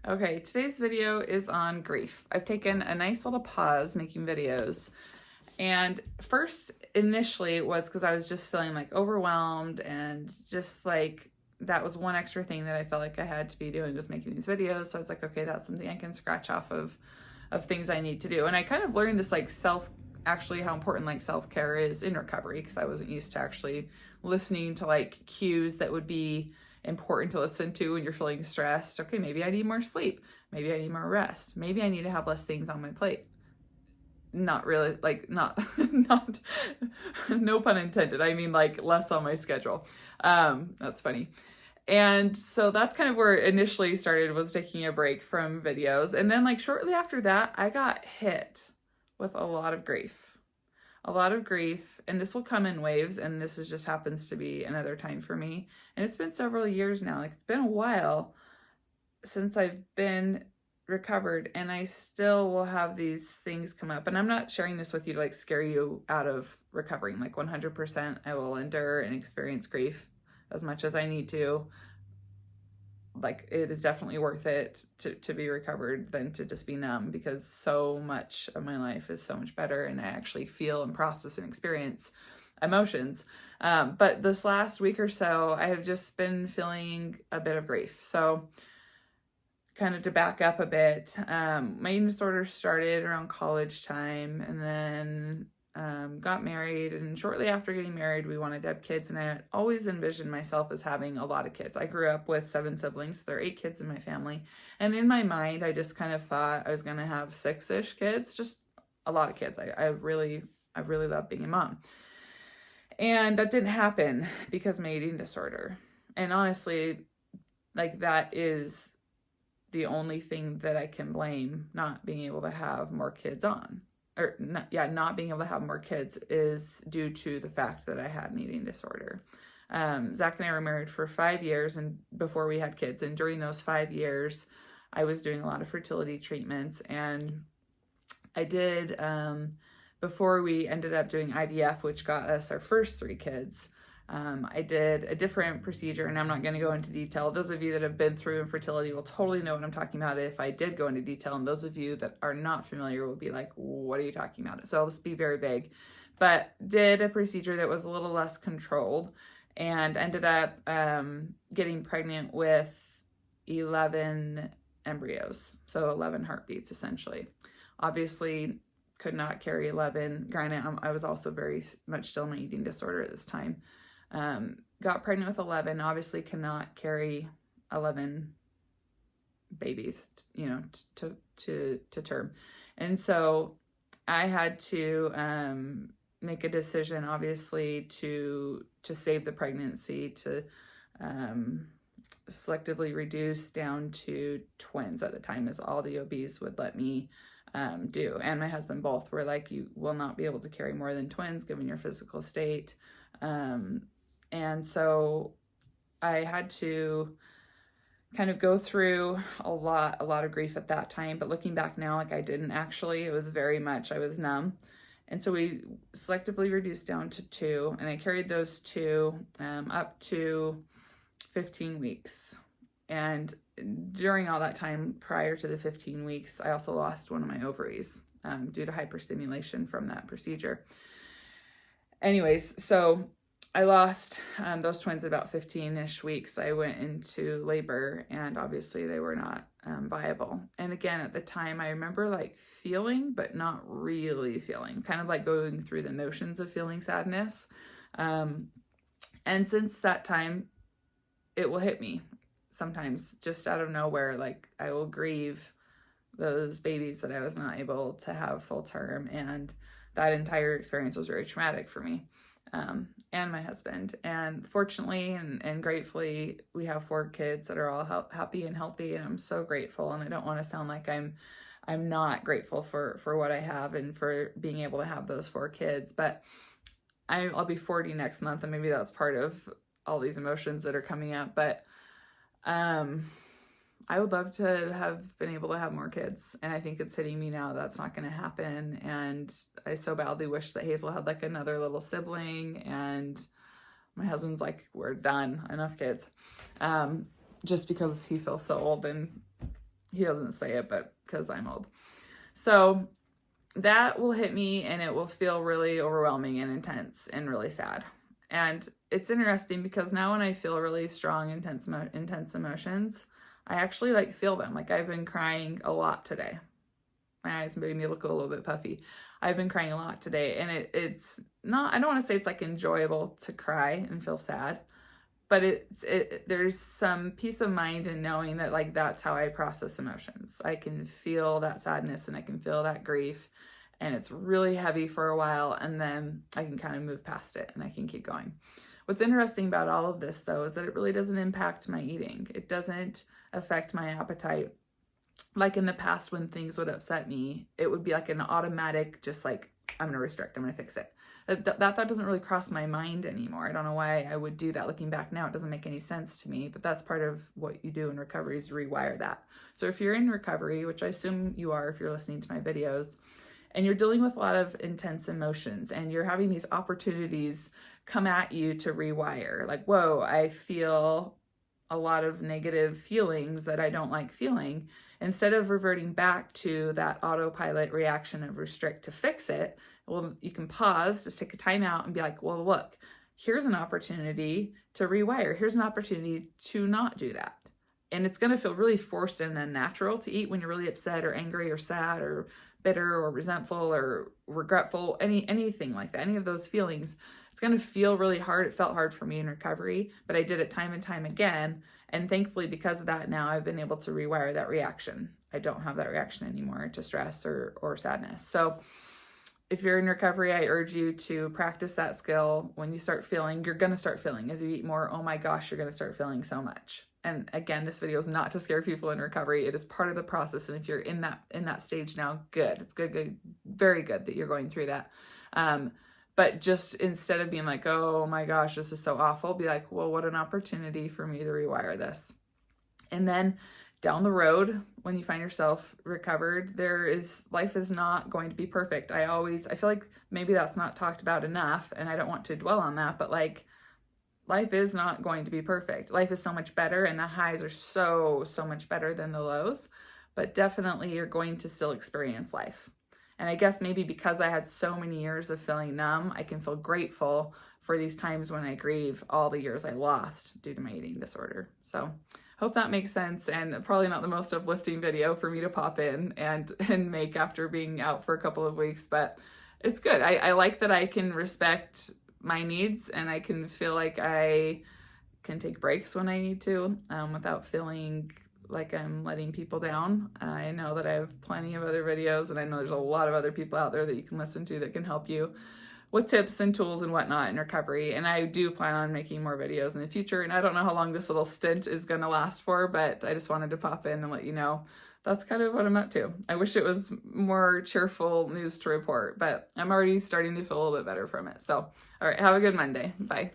Okay, today's video is on grief. I've taken a nice little pause making videos. And first, initially, it was because I was just feeling like overwhelmed and just like that was one extra thing that I felt like I had to be doing was making these videos. So I was like, okay, that's something I can scratch off of things I need to do. And I kind of learned this like actually how important like self-care is in recovery because I wasn't used to actually listening to like cues that would be important to listen to when you're feeling stressed. Okay, maybe I need more sleep. Maybe I need more rest. Maybe I need to have less things on my plate. Not really, like, not, no pun intended. I mean, like, less on my schedule. That's funny. And so that's kind of where it initially started, was taking a break from videos. And then, like, shortly after that, I got hit with a lot of grief. A lot of grief, and this will come in waves, and this is just happens to be another time for me. And it's been several years now. Like, it's been a while since I've been recovered, and I still will have these things come up. And I'm not sharing this with you to like scare you out of recovering. Like 100% I will endure and experience grief as much as I need to. Like, it is definitely worth it to be recovered than to just be numb, because so much of my life is so much better and I actually feel and process and experience emotions. But this last week or so, I have just been feeling a bit of grief. So kind of to back up a bit, my eating disorder started around college time, and then got married. And shortly after getting married, we wanted to have kids, and I had always envisioned myself as having a lot of kids. I grew up with 7 siblings, so there are 8 kids in my family. And in my mind, I just kind of thought I was going to have 6-ish kids, just a lot of kids. I really love being a mom. And that didn't happen because of my eating disorder. And honestly, like, that is the only thing that I can blame not being able to have more kids on. Or not being able to have more kids is due to the fact that I had an eating disorder. Zach and I were married for 5 years and before we had kids. And during those 5 years, I was doing a lot of fertility treatments. And I did, before we ended up doing IVF, which got us our first 3 kids, I did a different procedure, and I'm not going to go into detail. Those of you that have been through infertility will totally know what I'm talking about if I did go into detail, and those of you that are not familiar will be like, what are you talking about? So I'll just be very vague. But did a procedure that was a little less controlled and ended up getting pregnant with 11 embryos, so 11 heartbeats essentially. Obviously, could not carry 11. Granted, I was also very much still in my eating disorder at this time. Got pregnant with 11, obviously cannot carry 11 babies, to term. And so I had to make a decision, obviously, to save the pregnancy, to selectively reduce down to twins at the time, is all the OBs would let me do. And my husband both were like, you will not be able to carry more than twins given your physical state. And so I had to kind of go through a lot of grief at that time. But looking back now, like, I didn't actually. It was very much, I was numb. And so we selectively reduced down to 2, and I carried those 2 up to 15 weeks. And during all that time, prior to the 15 weeks, I also lost one of my ovaries due to hyperstimulation from that procedure. Anyways, so I lost those twins at about 15-ish weeks. I went into labor, and obviously they were not viable. And again, at the time, I remember like feeling, but not really feeling, kind of like going through the motions of feeling sadness. And since that time, it will hit me sometimes just out of nowhere. Like, I will grieve those babies that I was not able to have full term. And that entire experience was very traumatic for me. And my husband. And fortunately and gratefully, we have 4 kids that are all happy and healthy, and I'm so grateful. And I don't want to sound like I'm not grateful for what I have and for being able to have those 4 kids. But I'll be 40 next month, and maybe that's part of all these emotions that are coming up. But I would love to have been able to have more kids, and I think it's hitting me now that's not going to happen. And I so badly wish that Hazel had like another little sibling, and my husband's like, we're done, enough kids, just because he feels so old and He doesn't say it, but because I'm old. So that will hit me and it will feel really overwhelming and intense and really sad. And it's interesting because now when I feel really strong, intense emotions, I actually like feel them. Like I've been crying a lot today. My eyes made me look a little bit puffy. I've been crying a lot today, and it's not, I don't want to say it's like enjoyable to cry and feel sad, but there's some peace of mind in knowing that like that's how I process emotions. I can feel that sadness and I can feel that grief, and it's really heavy for a while, and then I can kind of move past it and I can keep going. What's interesting about all of this though is that it really doesn't impact my eating. It doesn't affect my appetite. Like in the past when things would upset me, it would be like an automatic, just like, I'm going to restrict, I'm going to fix it. That thought doesn't really cross my mind anymore. I don't know why I would do that. Looking back now, it doesn't make any sense to me, but that's part of what you do in recovery is rewire that. So if you're in recovery, which I assume you are if you're listening to my videos, and you're dealing with a lot of intense emotions and you're having these opportunities come at you to rewire, like, whoa, I feel a lot of negative feelings that I don't like feeling. Instead of reverting back to that autopilot reaction of restrict to fix it, well, you can pause, just take a time out and be like, well, look, here's an opportunity to rewire. Here's an opportunity to not do that. And it's going to feel really forced and unnatural to eat when you're really upset or angry or sad or bitter or resentful or regretful, anything like that, any of those feelings. It's going to feel really hard. It felt hard for me in recovery, but I did it time and time again. And thankfully, because of that, now I've been able to rewire that reaction. I don't have that reaction anymore to stress or sadness. So if you're in recovery, I urge you to practice that skill. When you start feeling, you're going to start feeling. As you eat more, oh my gosh, you're going to start feeling so much. And again, this video is not to scare people in recovery. It is part of the process. And if you're in that stage now, good. It's good, very good that you're going through that. But just instead of being like, oh my gosh, this is so awful, be like, well, what an opportunity for me to rewire this. And then down the road, when you find yourself recovered, life is not going to be perfect. I feel like maybe that's not talked about enough, and I don't want to dwell on that, but like, life is not going to be perfect. Life is so much better, and the highs are so much better than the lows, but definitely you're going to still experience life. And I guess maybe because I had so many years of feeling numb, I can feel grateful for these times when I grieve all the years I lost due to my eating disorder. So hope that makes sense, and probably not the most uplifting video for me to pop in and make after being out for a couple of weeks, but it's good. I like that I can respect my needs, and I can feel like I can take breaks when I need to without feeling like I'm letting people down. I know that I have plenty of other videos, and I know there's a lot of other people out there that you can listen to that can help you with tips and tools and whatnot in recovery. And I do plan on making more videos in the future, and I don't know how long this little stint is going to last for, but I just wanted to pop in and let you know that's kind of what I'm up to. I wish it was more cheerful news to report, but I'm already starting to feel a little bit better from it. So, all right, have a good Monday. Bye.